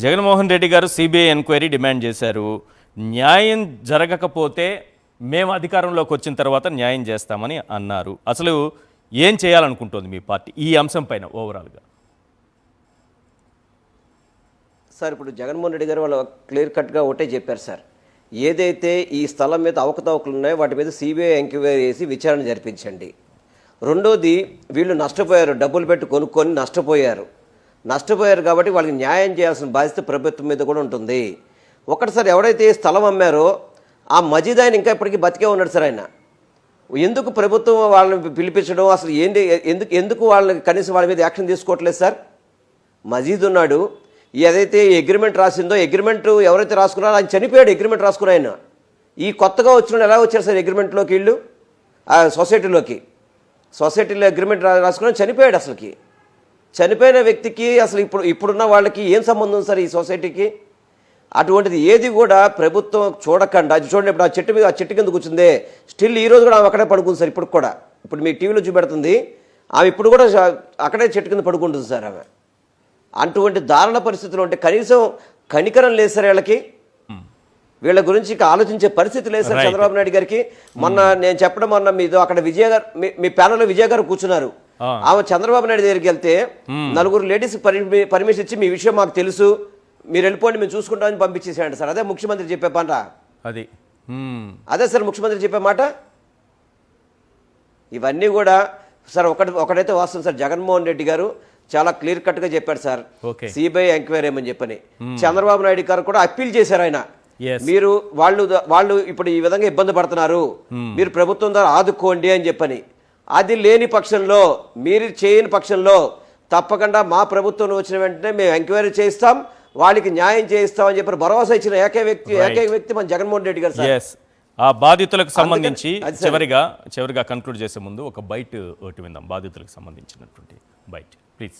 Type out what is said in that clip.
జగన్మోహన్ రెడ్డి గారు CBI enquiry demand చేశారు. న్యాయం జరగకపోతే మేము అధికారంలోకి వచ్చిన తర్వాత న్యాయం చేస్తామని అన్నారు. అసలు ఏం చేయాలనుకుంటోంది మీ పార్టీ ఈ అంశం పైన ఓవరాల్గా? సార్, ఇప్పుడు జగన్మోహన్ రెడ్డి గారు వాళ్ళు క్లియర్ కట్గా ఒకటే చెప్పారు సార్. ఏదైతే ఈ స్థలం మీద అవకతవకలు ఉన్నాయో వాటి మీద సిబిఐ ఎంక్వైరీ చేసి విచారణ జరిపించండి. రెండోది, వీళ్ళు నష్టపోయారు, డబ్బులు పెట్టి కొనుక్కొని నష్టపోయారు కాబట్టి వాళ్ళకి న్యాయం చేయాల్సిన బాధ్యత ప్రభుత్వం మీద కూడా ఉంటుంది. ఒకటిసారి ఎవరైతే స్థలం అమ్మారో ఆ మజీద్ ఆయన ఇంకా ఇప్పటికీ బతికే ఉన్నాడు సార్. ఆయన ఎందుకు ప్రభుత్వం వాళ్ళని పిలిపించడం, అసలు ఏంటి, ఎందుకు వాళ్ళని కనీసం వాళ్ళ మీద యాక్షన్ తీసుకోవట్లేదు సార్? మజీద్ ఉన్నాడు, ఏదైతే అగ్రిమెంట్ రాసిందో అగ్రిమెంట్ ఎవరైతే రాసుకున్నారో ఆయన చనిపోయాడు. అగ్రిమెంట్ రాసుకున్న ఆయన ఈ కొత్తగా వచ్చిన ఎలా వచ్చారు సార్ అగ్రిమెంట్లోకి? వీళ్ళు ఆ సొసైటీలో అగ్రిమెంట్ రాసుకున్న చనిపోయాడు. అసలుకి చనిపోయిన వ్యక్తికి అసలు ఇప్పుడున్న వాళ్ళకి ఏం సంబంధం సార్ ఈ సొసైటీకి? అటువంటిది ఏది కూడా ప్రభుత్వం చూడకుండా, అది చూడండి, ఇప్పుడు ఆ చెట్టు కింద కూర్చుందే, స్టిల్ ఈరోజు కూడా ఆమె అక్కడే పడుకుంది సార్. ఇప్పుడు మీ టీవీలో చూపెడుతుంది, ఆమె ఇప్పుడు కూడా అక్కడే చెట్టు కింద పడుకుంటుంది సార్. ఆమె అటువంటి దారుణ పరిస్థితులు ఉంటే కనీసం కనికరం లేదు సార్ వీళ్ళకి. వీళ్ళ గురించి ఆలోచించే పరిస్థితి లేదు సార్ చంద్రబాబు నాయుడు గారికి. నేను చెప్పడం మీతో అక్కడ విజయ్ గారు, మీ ప్యానల్లో విజయ్ గారు కూర్చున్నారు. ఆమె చంద్రబాబు నాయుడు దగ్గరికి వెళ్తే నలుగురు లేడీస్ పర్మిషన్ ఇచ్చి మీ విషయం మాకు తెలుసు, మీరు వెళ్ళిపోండి, మేము చూసుకుంటామని పంపించేసాడు సార్. అదే ముఖ్యమంత్రి చెప్పే మాట. అదే సార్ ముఖ్యమంత్రి చెప్పే మాట. ఇవన్నీ కూడా సార్ ఒకటైతే వాస్తవం సార్, జగన్మోహన్ రెడ్డి గారు చాలా క్లియర్ కట్గా చెప్పారు సార్, సిబిఐ ఎంక్వైరీ ఏమని చెప్పని. చంద్రబాబు నాయుడు గారు కూడా అప్పీల్ చేశారు. ఆయన మీరు వాళ్ళు ఇప్పుడు ఈ విధంగా ఇబ్బంది పడుతున్నారు, మీరు ప్రభుత్వం ద్వారా ఆదుకోండి అని చెప్పని. అది లేని పక్షంలో, మీరు చేయని పక్షంలో తప్పకుండా మా ప్రభుత్వం వచ్చిన వెంటనే మేము ఎంక్వైరీ చేయిస్తాం, వాళ్ళకి న్యాయం చేయిస్తాం అని చెప్పి భరోసా ఇచ్చిన ఏకైక వ్యక్తి మన జగన్మోహన్ రెడ్డి గారు సార్. ఆ బాధితులకు సంబంధించి చివరిగా కన్క్లూడ్ చేసే ముందు ఒక బైట్ ఒకటి విందాం. బాధితులకు సంబంధించినటువంటి బైట్ ప్లీజ్.